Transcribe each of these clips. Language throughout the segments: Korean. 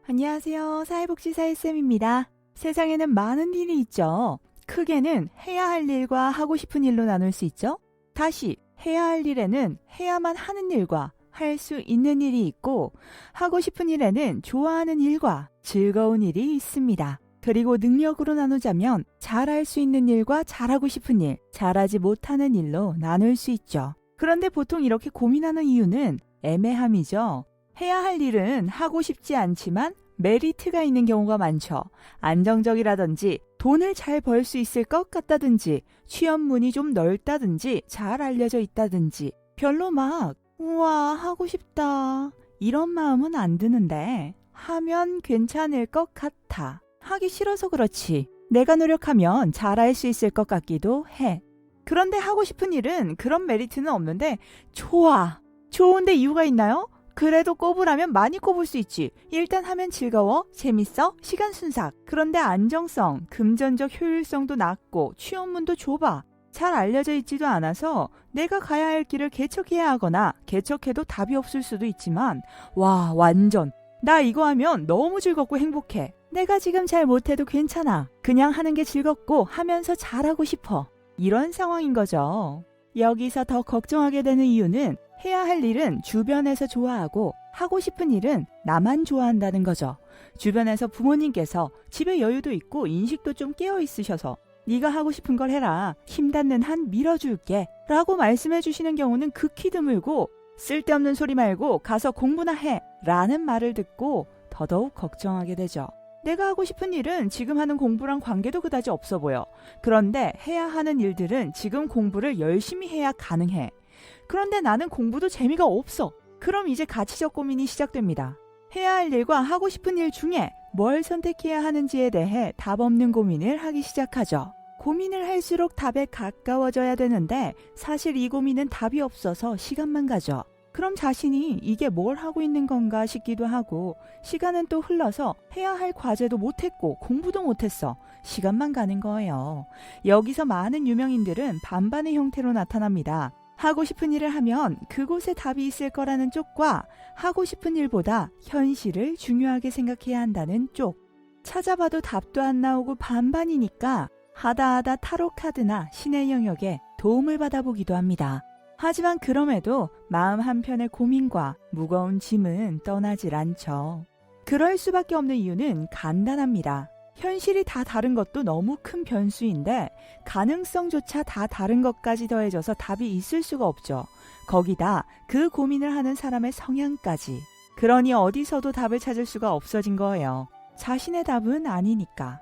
안녕하세요. 사회복지사의 쌤입니다. 세상에는 많은 일이 있죠. 크게는 해야 할 일과 하고 싶은 일로 나눌 수 있죠. 다시 해야 할 일에는 해야만 하는 일과 할 수 있는 일이 있고, 하고 싶은 일에는 좋아하는 일과 즐거운 일이 있습니다. 그리고 능력으로 나누자면 잘할 수 있는 일과 잘하고 싶은 일, 잘하지 못하는 일로 나눌 수 있죠. 그런데 보통 이렇게 고민하는 이유는 애매함이죠. 해야 할 일은 하고 싶지 않지만 메리트가 있는 경우가 많죠. 안정적이라든지 돈을 잘 벌 수 있을 것 같다든지 취업문이 좀 넓다든지 잘 알려져 있다든지 별로 막 우와 하고 싶다 이런 마음은 안 드는데 하면 괜찮을 것 같아. 하기 싫어서 그렇지. 내가 노력하면 잘할 수 있을 것 같기도 해. 그런데 하고 싶은 일은 그런 메리트는 없는데 좋아. 좋은데 이유가 있나요? 그래도 꼽으라면 많이 꼽을 수 있지. 일단 하면 즐거워, 재밌어, 시간 순삭. 그런데 안정성, 금전적 효율성도 낮고 취업문도 좁아. 잘 알려져 있지도 않아서 내가 가야 할 길을 개척해야 하거나 개척해도 답이 없을 수도 있지만 와 완전 나 이거 하면 너무 즐겁고 행복해. 내가 지금 잘 못해도 괜찮아. 그냥 하는 게 즐겁고 하면서 잘하고 싶어. 이런 상황인 거죠. 여기서 더 걱정하게 되는 이유는 해야 할 일은 주변에서 좋아하고 하고 싶은 일은 나만 좋아한다는 거죠. 주변에서 부모님께서 집에 여유도 있고 인식도 좀 깨어 있으셔서 네가 하고 싶은 걸 해라. 힘 닿는 한 밀어줄게 라고 말씀해 주시는 경우는 극히 드물고 쓸데없는 소리 말고 가서 공부나 해 라는 말을 듣고 더더욱 걱정하게 되죠. 내가 하고 싶은 일은 지금 하는 공부랑 관계도 그다지 없어 보여. 그런데 해야 하는 일들은 지금 공부를 열심히 해야 가능해. 그런데 나는 공부도 재미가 없어. 그럼 이제 가치적 고민이 시작됩니다. 해야 할 일과 하고 싶은 일 중에 뭘 선택해야 하는지에 대해 답 없는 고민을 하기 시작하죠. 고민을 할수록 답에 가까워져야 되는데 사실 이 고민은 답이 없어서 시간만 가죠. 그럼 자신이 이게 뭘 하고 있는 건가 싶기도 하고 시간은 또 흘러서 해야 할 과제도 못했고 공부도 못했어. 시간만 가는 거예요. 여기서 많은 유명인들은 반반의 형태로 나타납니다. 하고 싶은 일을 하면 그곳에 답이 있을 거라는 쪽과 하고 싶은 일보다 현실을 중요하게 생각해야 한다는 쪽. 찾아봐도 답도 안 나오고 반반이니까 하다 타로 카드나 신의 영역에 도움을 받아보기도 합니다. 하지만 그럼에도 마음 한편의 고민과 무거운 짐은 떠나질 않죠. 그럴 수밖에 없는 이유는 간단합니다. 현실이 다 다른 것도 너무 큰 변수인데 가능성조차 다 다른 것까지 더해져서 답이 있을 수가 없죠. 거기다 그 고민을 하는 사람의 성향까지. 그러니 어디서도 답을 찾을 수가 없어진 거예요. 자신의 답은 아니니까.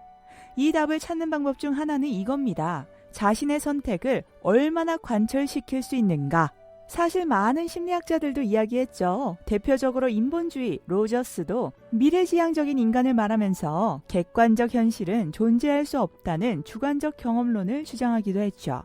이 답을 찾는 방법 중 하나는 이겁니다. 자신의 선택을 얼마나 관철시킬 수 있는가. 사실 많은 심리학자들도 이야기했죠. 대표적으로 인본주의 로저스도 미래지향적인 인간을 말하면서 객관적 현실은 존재할 수 없다는 주관적 경험론을 주장하기도 했죠.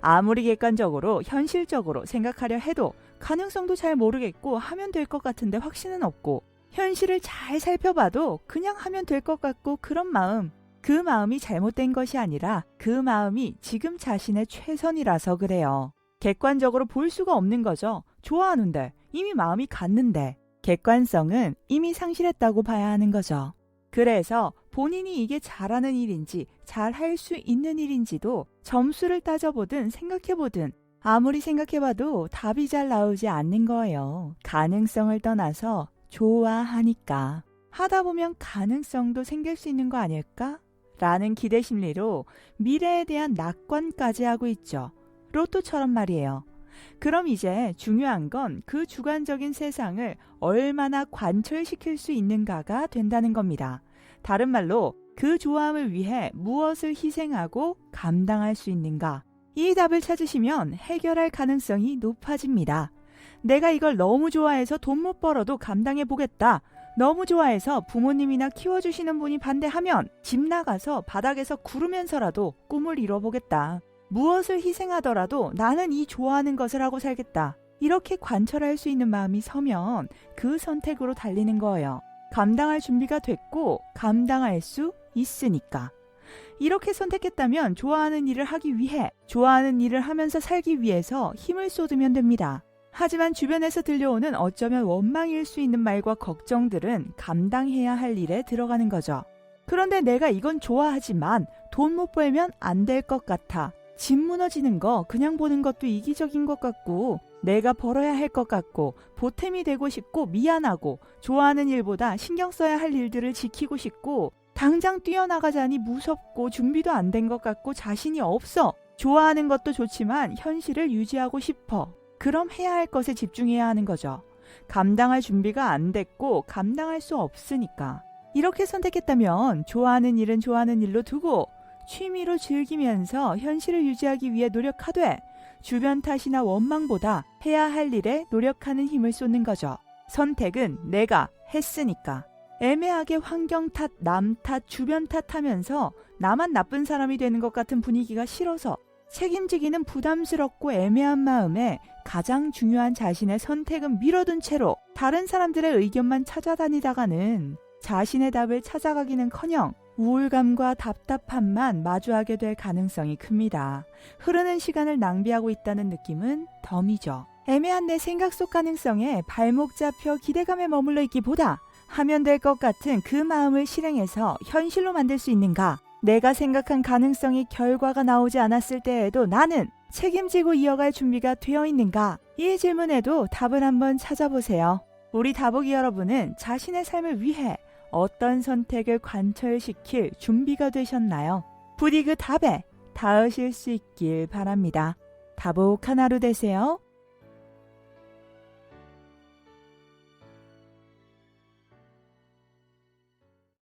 아무리 객관적으로 현실적으로 생각하려 해도 가능성도 잘 모르겠고 하면 될 것 같은데 확신은 없고 현실을 잘 살펴봐도 그냥 하면 될 것 같고 그런 마음. 그 마음이 잘못된 것이 아니라 그 마음이 지금 자신의 최선이라서 그래요. 객관적으로 볼 수가 없는 거죠. 좋아하는데 이미 마음이 갔는데 객관성은 이미 상실했다고 봐야 하는 거죠. 그래서 본인이 이게 잘하는 일인지 잘할 수 있는 일인지도 점수를 따져보든 생각해보든 아무리 생각해봐도 답이 잘 나오지 않는 거예요. 가능성을 떠나서 좋아하니까. 하다 보면 가능성도 생길 수 있는 거 아닐까? 라는 기대 심리로 미래에 대한 낙관까지 하고 있죠. 로또처럼 말이에요. 그럼 이제 중요한 건 그 주관적인 세상을 얼마나 관철시킬 수 있는가가 된다는 겁니다. 다른 말로 그 좋아함을 위해 무엇을 희생하고 감당할 수 있는가. 이 답을 찾으시면 해결할 가능성이 높아집니다. 내가 이걸 너무 좋아해서 돈 못 벌어도 감당해 보겠다. 너무 좋아해서 부모님이나 키워주시는 분이 반대하면 집 나가서 바닥에서 구르면서라도 꿈을 이뤄보겠다. 무엇을 희생하더라도 나는 이 좋아하는 것을 하고 살겠다. 이렇게 관철할 수 있는 마음이 서면 그 선택으로 달리는 거예요. 감당할 준비가 됐고 감당할 수 있으니까. 이렇게 선택했다면 좋아하는 일을 하기 위해 좋아하는 일을 하면서 살기 위해서 힘을 쏟으면 됩니다. 하지만 주변에서 들려오는 어쩌면 원망일 수 있는 말과 걱정들은 감당해야 할 일에 들어가는 거죠. 그런데 내가 이건 좋아하지만 돈 못 벌면 안 될 것 같아. 집 무너지는 거 그냥 보는 것도 이기적인 것 같고 내가 벌어야 할 것 같고 보탬이 되고 싶고 미안하고 좋아하는 일보다 신경 써야 할 일들을 지키고 싶고 당장 뛰어나가자니 무섭고 준비도 안 된 것 같고 자신이 없어. 좋아하는 것도 좋지만 현실을 유지하고 싶어. 그럼 해야 할 것에 집중해야 하는 거죠. 감당할 준비가 안 됐고 감당할 수 없으니까. 이렇게 선택했다면 좋아하는 일은 좋아하는 일로 두고 취미로 즐기면서 현실을 유지하기 위해 노력하되 주변 탓이나 원망보다 해야 할 일에 노력하는 힘을 쏟는 거죠. 선택은 내가 했으니까. 애매하게 환경 탓, 남 탓, 주변 탓하면서 나만 나쁜 사람이 되는 것 같은 분위기가 싫어서 책임지기는 부담스럽고 애매한 마음에 가장 중요한 자신의 선택은 미뤄둔 채로 다른 사람들의 의견만 찾아다니다가는 자신의 답을 찾아가기는커녕 우울감과 답답함만 마주하게 될 가능성이 큽니다. 흐르는 시간을 낭비하고 있다는 느낌은 덤이죠. 애매한 내 생각 속 가능성에 발목 잡혀 기대감에 머물러 있기보다 하면 될 것 같은 그 마음을 실행해서 현실로 만들 수 있는가? 내가 생각한 가능성이 결과가 나오지 않았을 때에도 나는 책임지고 이어갈 준비가 되어 있는가? 이 질문에도 답을 한번 찾아보세요. 우리 다보기 여러분은 자신의 삶을 위해 어떤 선택을 관철시킬 준비가 되셨나요? 부디 그 답에 닿으실 수 있길 바랍니다. 다복한 하루 되세요.